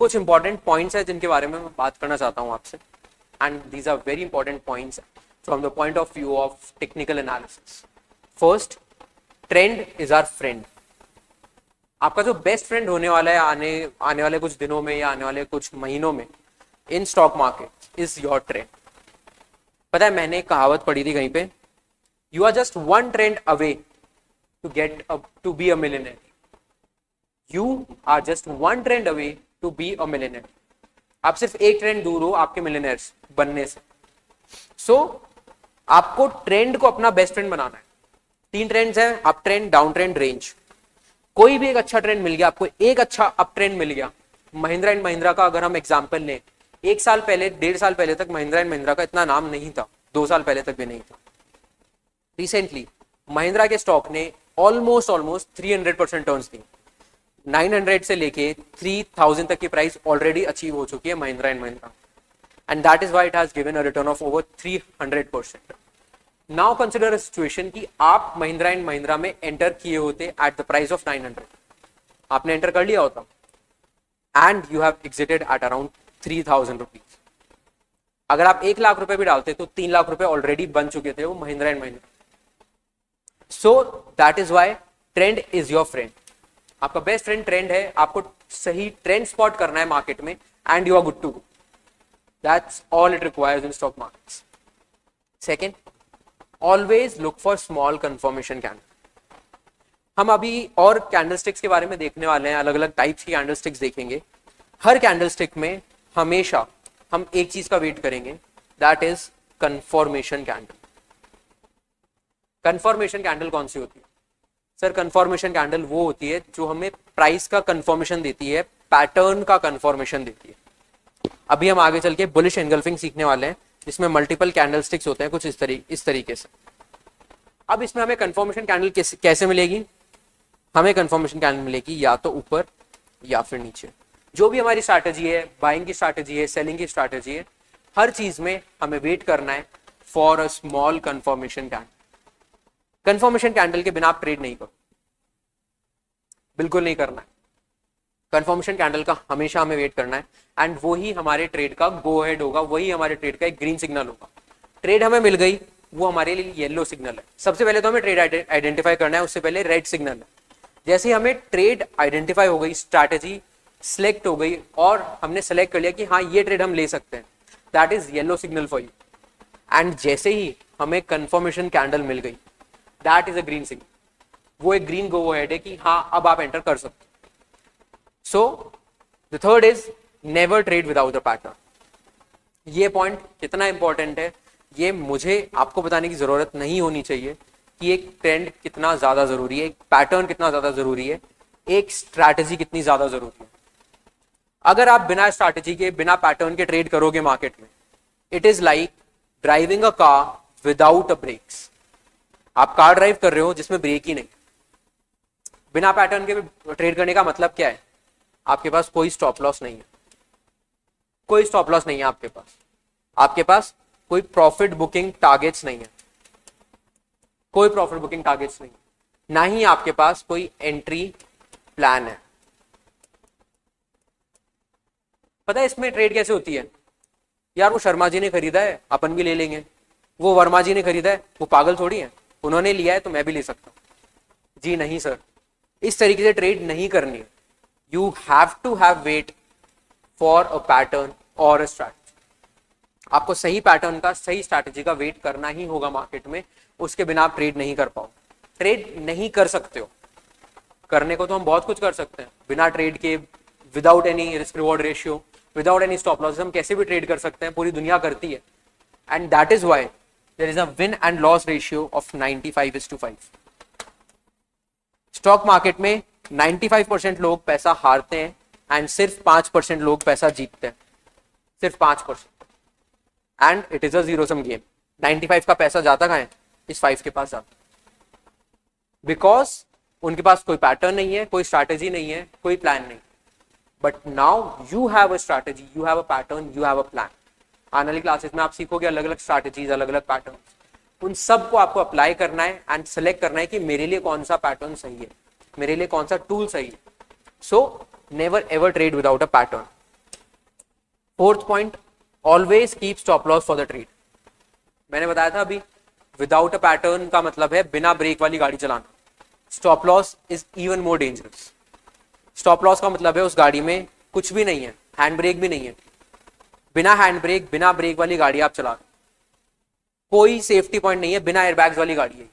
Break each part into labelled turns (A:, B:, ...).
A: कुछ important points है जिनके बारे में मैं बात करना चाहता हूं आपसे, and these are very important points from the point of view of technical analysis. First, trend is our friend. आपका जो बेस्ट फ्रेंड होने वाला है आने वाले कुछ दिनों में या आने वाले कुछ महीनों में in stock market is your trend. पता है, मैंने एक कहावत पढ़ी थी कहीं पे, you are just one trend away to be a millionaire. You are just one trend away to be a millionaire. आप सिर्फ एक ट्रेंड दूर हो आपके मिलियनेयर्स बनने से। सो आपको ट्रेंड को अपना बेस्ट फ्रेंड बनाना है। 3 ट्रेंड्स हैं, up trend, down trend, range. कोई भी एक अच्छा ट्रेंड मिल गया आपको, एक अच्छा अप ट्रेंड मिल गया। महिंद्रा एंड महिंद्रा का अगर हम एग्जांपल लें, 1 साल पहले, 1.5 साल पहले तक महिंद्रा एंड महिंद्रा का इतना नाम नहीं था, 2 साल पहले तक भी नहीं था। रिसेंटली महिंद्रा के स्टॉक ने ऑलमोस्ट 300% टर्न्स दी। 900 से लेके 3000 तक की प्राइस ऑलरेडी अचीव हो चुकी है Mahindra and Mahindra, and that is why it has given a return of over 300%। Now consider a situation कि आप महिंद्रा एंड महिंद्रा में एंटर किए होते एट द प्राइस ऑफ 900, आपने एंटर कर लिया होता, and you have exerted at around 3000 rupees. अगर आप 1 लाख रुपए भी डालते तो 3 लाख रुपए ऑलरेडी बन चुके थे वो Mahindra and Mahindra. So that is why trend is your friend. आपका बेस्ट फ्रेंड ट्रेंड है, आपको सही ट्रेंड स्पॉट करना है मार्केट में, and you are good to go. That's all it requires in stock markets. Second, always look for small confirmation candle. हम अभी और कैंडलस्टिक्स के बारे में देखने वाले हैं, अलग अलग टाइप्स की कैंडलस्टिक्स देखेंगे। हर कैंडलस्टिक में हमेशा हम एक चीज का वेट करेंगे, that is confirmation candle. Confirmation candle कौन सी होती है सर? कंफर्मेशन कैंडल वो होती है जो हमें प्राइस का कंफर्मेशन देती है, पैटर्न का कंफर्मेशन देती है। अभी हम आगे चल के बुलिश एंगल्फिंग सीखने वाले हैं, जिसमें मल्टीपल कैंडलस्टिक्स होते हैं कुछ इस तरीके से। अब इसमें हमें कंफर्मेशन कैंडल कैसे मिलेगी? हमें कंफर्मेशन कैंडल मिलेगी या तो ऊपर या फिर नीचे। जो भी हमारी स्ट्रैटेजी है, बाइंग की स्ट्रैटेजी है, सेलिंग की स्ट्रैटेजी है, हर चीज में हमें वेट करना है for a small confirmation candle. Confirmation candle के बिना आप ट्रेड नहीं करो, बिल्कुल नहीं करना है। कंफर्मेशन कैंडल का हमेशा हमें वेट करना है, एंड वो ही हमारे ट्रेड का गो हेड होगा, वही हमारे ट्रेड का एक ग्रीन सिग्नल होगा। ट्रेड हमें मिल गई, वो हमारे लिए येलो सिग्नल है। सबसे पहले तो हमें ट्रेड आइडेंटिफाई करना है, उससे पहले रेड सिग्नल है। जैसे ही हमें ट्रेड आइडेंटिफाई हो गई, स्ट्रैटेजी सिलेक्ट हो गई और हमने सेलेक्ट कर लिया कि हाँ ये ट्रेड हम ले सकते हैं, that is yellow signal for you. And जैसे ही हमें कंफर्मेशन कैंडल मिल गई, that is a green signal, वो एक ग्रीन गो हेड है कि हाँ अब आप एंटर कर सकते। So the third is never trade without a pattern. ये पॉइंट कितना इंपॉर्टेंट है ये मुझे आपको बताने की जरूरत नहीं होनी चाहिए कि एक ट्रेंड कितना ज्यादा जरूरी है, एक पैटर्न कितना ज्यादा जरूरी है, एक स्ट्रैटेजी कितनी ज्यादा जरूरी है। अगर आप बिना स्ट्रैटेजी के, बिना पैटर्न के ट्रेड करोगे मार्केट में, it is like driving a car without a brakes. आप कार ड्राइव कर रहे हो जिसमें ब्रेक ही नहीं। बिना पैटर्न के ट्रेड करने का मतलब क्या है? आपके पास कोई स्टॉप लॉस नहीं है, कोई स्टॉप लॉस नहीं है आपके पास, आपके पास कोई प्रॉफिट बुकिंग टारगेट्स नहीं है, कोई प्रॉफिट बुकिंग टारगेट्स नहीं, ना ही आपके पास कोई एंट्री प्लान है। पता है इसमें ट्रेड कैसे होती है? यार वो शर्मा जी ने खरीदा है, अपन भी ले लेंगे। वो वर्मा जी ने खरीदा है, वो पागल थोड़ी है, उन्होंने लिया है तो मैं भी ले सकता हूं। जी नहीं सर, इस तरीके से ट्रेड नहीं करनी है। You have to have wait for a pattern और अ स्ट्रैटेजी। आपको सही पैटर्न का, सही स्ट्रैटेजी का वेट करना ही होगा मार्केट में, उसके बिना आप ट्रेड नहीं कर पाओ, ट्रेड नहीं कर सकते हो। करने को तो हम बहुत कुछ कर सकते हैं बिना ट्रेड के, without any risk reward ratio, without any stop loss हम कैसे भी ट्रेड कर सकते हैं, पूरी दुनिया करती है। And that is why there is a win and loss ratio of 95:5। Stock market में 95% लोग पैसा हारते हैं एंड सिर्फ 5% लोग पैसा जीतते हैं, सिर्फ 5%। And it is a zero sum game. 95 का पैसा जाता कहां है? इस 5 के पास जाता, बिकॉज उनके पास कोई पैटर्न नहीं है, कोई स्ट्रैटेजी नहीं है, कोई प्लान नहीं। But now you have a strategy, you have a pattern, you have a plan. आने वाली क्लासेस में आप सीखोगे अलग अलग स्ट्रैटेजीज, अलग अलग पैटर्न, उन सब को आपको अप्लाई करना है एंड सेलेक्ट करना है कि मेरे लिए कौन सा पैटर्न सही है, मेरे लिए कौन सा टूल सही है। So never ever trade without a pattern. Fourth point, always keep stop loss for the trade. मैंने बताया था अभी, विदाउट अ पैटर्न का मतलब है बिना ब्रेक वाली गाड़ी चलाना। Stop loss is even more dangerous. Stop loss का मतलब है उस गाड़ी में कुछ भी नहीं है, हैंड ब्रेक भी नहीं है, बिना हैंड ब्रेक बिना ब्रेक वाली गाड़ी आप चला रहे, कोई सेफ्टी पॉइंट नहीं है, बिना एयरबैग्स वाली गाड़ी है।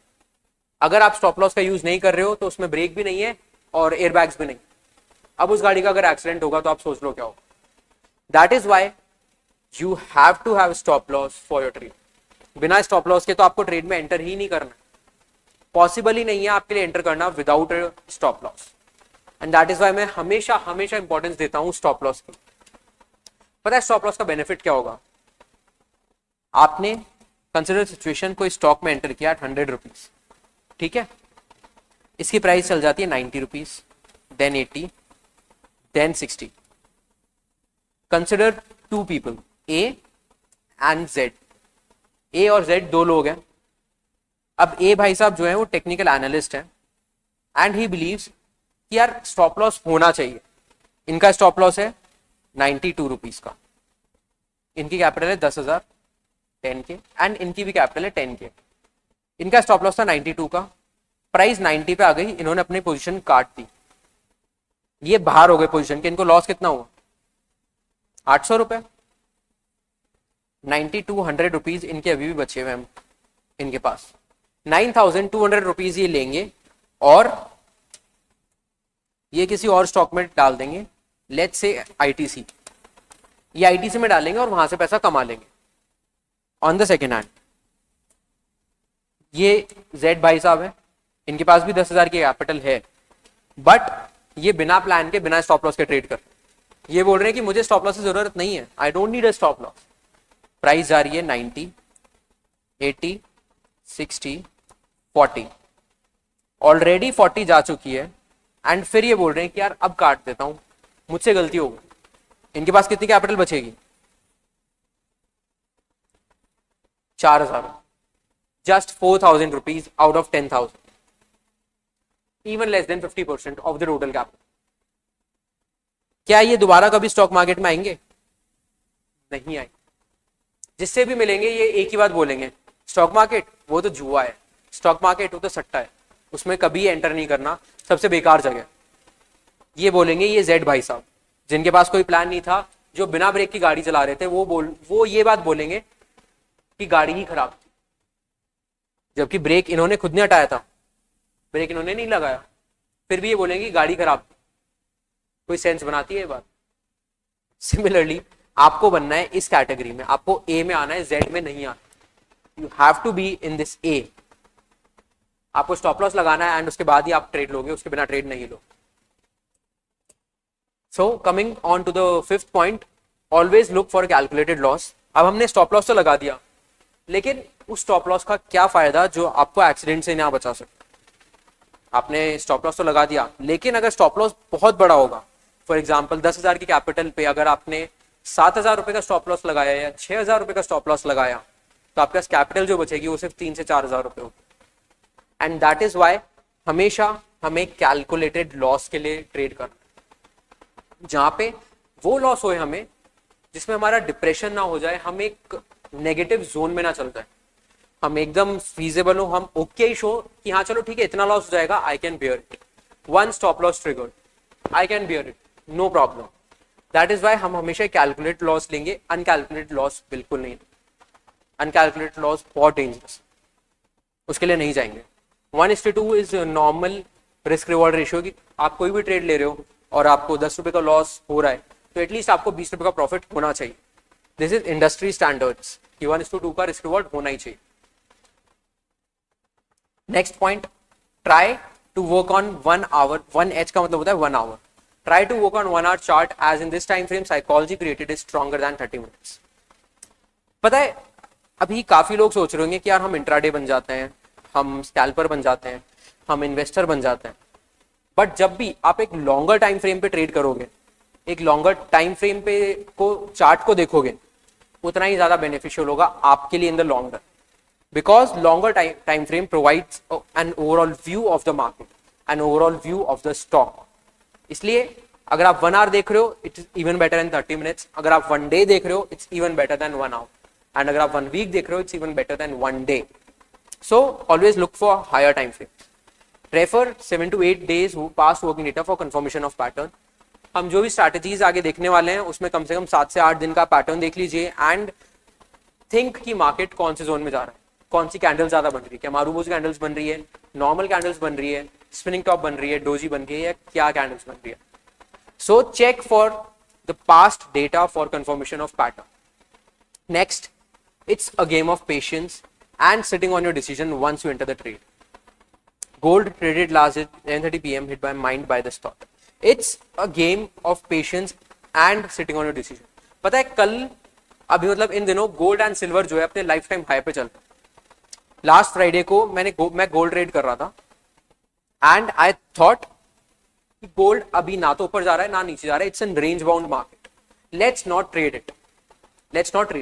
A: अगर आप स्टॉप लॉस का यूज नहीं कर रहे हो तो उसमें ब्रेक भी नहीं है और एयरबैग्स भी नहीं। अब उस गाड़ी का अगर एक्सीडेंट होगा तो आप सोच लो क्या होगा। That is why you have to have stop loss for your trade. बिना स्टॉप लॉस के तो आपको ट्रेड में एंटर ही नहीं करना, पॉसिबल ही नहीं है आपके लिए एंटर करना without stop loss. And that is why मैं हमेशा हमेशा इंपॉर्टेंस देता हूं स्टॉप लॉस की। पता है स्टॉप लॉस का बेनिफिट क्या होगा? आपने कंसिडर सिचुएशन, कोई स्टॉक में एंटर किया 100 रुपीज, ठीक है, इसकी प्राइस चल जाती है 90 rupees, then 80, then 60। Consider two people, A and Z. A और जेड दो लोग हैं। अब ए भाई साहब जो है वो टेक्निकल एनालिस्ट है एंड ही बिलीव्स कि यार स्टॉप लॉस होना चाहिए। इनका स्टॉप लॉस है 92 रुपीज का, इनकी कैपिटल है 10,000 10 के एंड इनकी भी कैपिटल है 10 के। इनका स्टॉप लॉस था 92 का, प्राइस 90 पे आ गई, इन्होंने अपनी पोजीशन काट दी, ये बाहर हो गए पोजीशन के। इनको लॉस कितना हुआ? 800 रुपए। 9200 रुपीज इनके अभी भी बचे हुए हैं इनके पास। 9200 रुपीज ये लेंगे और ये किसी और स्टॉक में डाल देंगे, लेट्स से आईटीसी। ये आईटीसी में डालेंगे और वहां से पैसा कमा लेंगे ऑन द सेकेंड हैंड। ये जेड भाई साहब है, इनके पास भी 10,000 की कैपिटल है, बट ये बिना प्लान के बिना स्टॉप लॉस के ट्रेड कर, ये बोल रहे हैं कि मुझे स्टॉप लॉस की जरूरत नहीं है, I don't need a stop loss. Price जा रही है 90, 80, 60, 40, ऑलरेडी 40 जा चुकी है एंड फिर ये बोल रहे हैं कि यार अब काट देता हूं, मुझसे गलती हो गई। इनके पास कितनी कैपिटल बचेगी? 4,000, just 4,000 rupees out of 10,000, even less than 50% of the total capital. क्या ये दोबारा कभी स्टॉक मार्केट में आएंगे? नहीं आएंगे। जिससे भी मिलेंगे ये एक ही बात बोलेंगे, स्टॉक मार्केट वो तो जुआ है, स्टॉक मार्केट वो तो सट्टा है, उसमें कभी एंटर नहीं करना, सबसे बेकार जगह। ये बोलेंगे ये जेड भाई साहब, जिनके पास कोई प्लान नहीं था, जो बिना ब्रेक की गाड़ी चला रहे थे, वो ये बात बोलेंगे कि गाड़ी ही खराब थी, जबकि ब्रेक इन्होंने खुद ने हटाया था, ब्रेक इन्होंने नहीं लगाया, फिर भी ये बोलेंगे गाड़ी खराब थी। कोई सेंस बनाती है ये बात? सिमिलरली आपको बनना है इस कैटेगरी में, आपको ए में आना है, जेड में नहीं आना। You have to be in this A. आपको स्टॉप लॉस लगाना है एंड उसके बाद ही आप ट्रेड लोगे, उसके बिना ट्रेड नहीं लो। So coming on to the fifth point, always look for calculated loss. अब हमने स्टॉप लॉस तो लगा दिया, लेकिन उस स्टॉप लॉस का क्या फायदा जो आपको एक्सीडेंट से ना बचा सके? आपने स्टॉप लॉस तो लगा दिया, लेकिन अगर स्टॉप लॉस बहुत बड़ा होगा, फॉर एग्जाम्पल 10,000 की कैपिटल पे अगर आपने 7,000 रुपए का स्टॉप लॉस लगाया या 6,000 रुपए का स्टॉप लॉस लगाया, तो आपके पास कैपिटल जो बचेगी वो सिर्फ 3 से 4,000 रुपए होगी। एंड दैट इज वाई हमेशा हमें कैलकुलेटेड लॉस के लिए ट्रेड करना, जहां पे वो लॉस होए हमें जिसमें हमारा डिप्रेशन ना हो जाए, हम एक नेगेटिव जोन में ना चल जाए, हम एकदम फीजेबल हो, हम ओके ही शो कि हाँ चलो ठीक है इतना लॉस हो जाएगा, I can bear it, one stop loss triggered, I can bear it, no problem. That is why हम हमेशा कैलकुलेट लॉस लेंगे, अनकैलकुलेट लॉस बिल्कुल नहीं। अनकैलकुलेट लॉस बहुत डेंजरस, उसके लिए नहीं जाएंगे। 1:2 is normal risk reward ratio की। आप कोई भी ट्रेड ले रहे हो और आपको 10 रुपए का लॉस हो रहा है, तो एटलीस्ट आपको 20 रुपए का प्रॉफिट होना चाहिए। दिस इज इंडस्ट्री स्टैंडर्ड्स कि 1:2 का रिस्क रिवॉर्ड होना ही चाहिए। Next point, try to work on 1 hour. 1H का मतलब होता है 1 hour. Try to work on 1 hour chart as in this time frame psychology created is stronger than 30 minutes. पता है अभी काफी लोग सोच रहे होंगे कि यार हम इंट्राडे बन जाते हैं, हम स्कैल्पर बन जाते हैं, हम इन्वेस्टर बन जाते हैं, बट जब भी आप एक लॉन्गर टाइम फ्रेम पे ट्रेड करोगे, एक लॉन्गर टाइम फ्रेम पे को चार्ट को देखोगे, उतना ही ज्यादा बेनिफिशियल होगा आपके लिए in the long run, because longer time frame provides an overall view of the market, an overall view of the stock. इसलिए अगर आप 1 hour देख रहे हो it is even better than 30 minutes. अगर आप 1 day देख रहे हो it's even better than 1 hour. And अगर आप 1 week देख रहे हो it's even better than 1 day. So always look for higher time frames. Prefer 7 to 8 days past working data for confirmation of pattern. हम जो भी स्ट्रैटेजीज आगे देखने वाले हैं उसमें कम से कम 7 से 8 दिन का पैटर्न देख लीजिए एंड थिंक कि मार्केट कौन से जोन में जा रहा है, कौन सी कैंडल ज्यादा बन रही है, क्या मारूबोज कैंडल्स बन रही है, नॉर्मल कैंडल्स बन रही है, स्पिनिंग टॉप बन रही है, डोजी बन रही है, क्या कैंडल्स बन रही है. So check for the past data for confirmation of pattern. Next, it's a game of patience and sitting on your decision once you enter the trade. Gold traded last at 11:30 p.m. hit by mind by this thought. It's a game of patience and sitting on your decision. पता है कल अभी मतलब इन दिनों gold and silver जो है अपने life time high पे चल रहा है. लास्ट फ्राइडे को मैं गोल्ड ट्रेड कर रहा था एंड आई थॉट गोल्ड अभी ना तो ऊपर जा रहा है ना नीचे जा रहा है. It's an range bound market. Let's not trade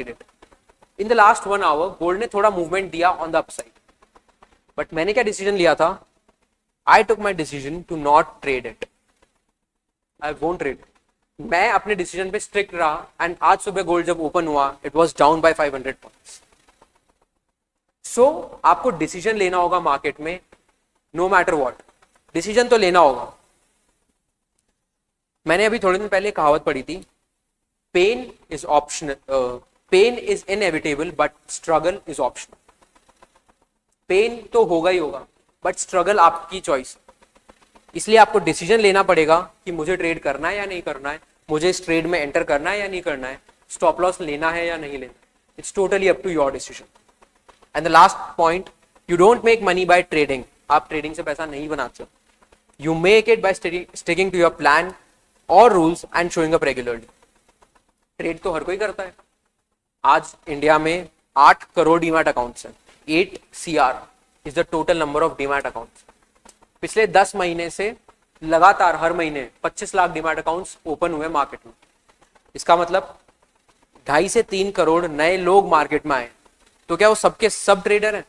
A: it. In the last 1 hour gold ने थोड़ा मूवमेंट दिया ऑन द अपसाइड, बट मैंने क्या डिसीजन लिया था? I took my decision to not trade it. I won't trade. मैं अपने decision पे स्ट्रिक्ट रहा एंड आज सुबह गोल्ड जब ओपन हुआ it was down by 500 points. So आपको डिसीजन लेना होगा मार्केट में, नो मैटर व्हाट. डिसीजन तो लेना होगा. मैंने अभी थोड़े दिन पहले कहावत पढ़ी थी, pain is optional, pain is inevitable but struggle is optional. Pain तो होगा ही होगा बट स्ट्रगल आपकी चॉइस. इसलिए आपको डिसीजन लेना पड़ेगा कि मुझे ट्रेड करना है या नहीं करना है, मुझे इस ट्रेड में एंटर करना है या नहीं करना है, स्टॉप लॉस लेना है या नहीं लेना. It's totally up to your decision. And the last point, you don't make money by trading. आप ट्रेडिंग से पैसा नहीं बनाते. You make it by sticking to your plan और rules and showing up regularly. Trade तो हर कोई करता है. आज इंडिया में 8 करोड़ डीमैट अकाउंट्स हैं. 8 CR is the total number of demat accounts. पिछले 10 महीने से लगातार हर महीने 25 लाख डीमैट अकाउंट्स ओपन हुए मार्केट में. इसका मतलब 2.5 से 3 करोड़ नए लोग मार्केट में आए. तो क्या वो सबके सब ट्रेडर हैं?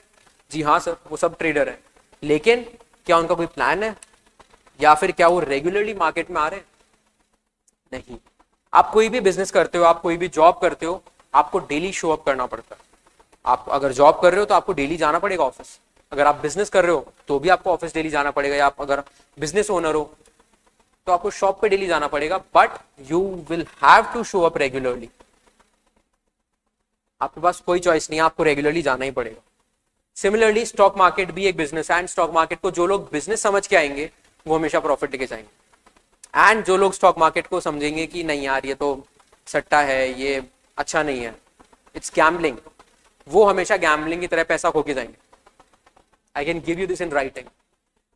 A: जी हाँ सर, वो सब ट्रेडर हैं. लेकिन क्या उनका कोई प्लान है या फिर क्या वो रेगुलरली मार्केट में आ रहे हैं? नहीं. आप कोई भी बिजनेस करते हो, आप कोई भी जॉब करते हो, आपको डेली शो अप करना पड़ता है. आप अगर जॉब कर रहे हो तो आपको डेली जाना पड़ेगा ऑफिस. अगर आप बिजनेस कर रहे हो तो भी आपको ऑफिस डेली जाना पड़ेगा, या आप अगर बिजनेस ओनर हो तो आपको शॉप पे डेली जाना पड़ेगा. But you will have to show up regularly. आपके पास कोई चॉइस नहीं है, आपको रेगुलरली जाना ही पड़ेगा. सिमिलरली स्टॉक मार्केट भी एक बिजनेस है एंड स्टॉक मार्केट को जो लोग बिजनेस समझ के आएंगे वो हमेशा प्रॉफिट लेके जाएंगे. एंड जो लोग स्टॉक मार्केट को समझेंगे कि नहीं यार ये तो सट्टा है, ये अच्छा नहीं है, इट्स गैम्बलिंग, वो हमेशा गैम्बलिंग की तरह पैसा खो के जाएंगे. I can give you this in writing.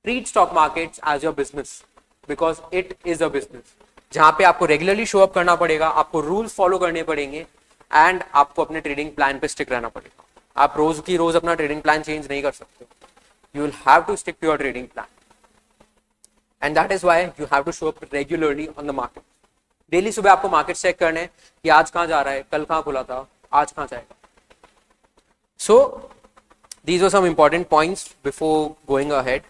A: Treat stock markets as your business because it is a business जहां पे आपको रेगुलरली शो अप करना पड़ेगा, आपको रूल्स फॉलो करने पड़ेंगे एंड आपको अपने ट्रेडिंग प्लान पे स्टिक रहना पड़ेगा. आप रोज की रोज अपना ट्रेडिंग प्लान चेंज नहीं कर सकते. You will have to stick to your trading plan and that is why you have to show up regularly on the market. Daily सुबह आपको मार्केट चेक करना है कि आज कहां जा रहा है, कल कहां खुला था, आज कहां जाएगा. सो these were some important points before going ahead.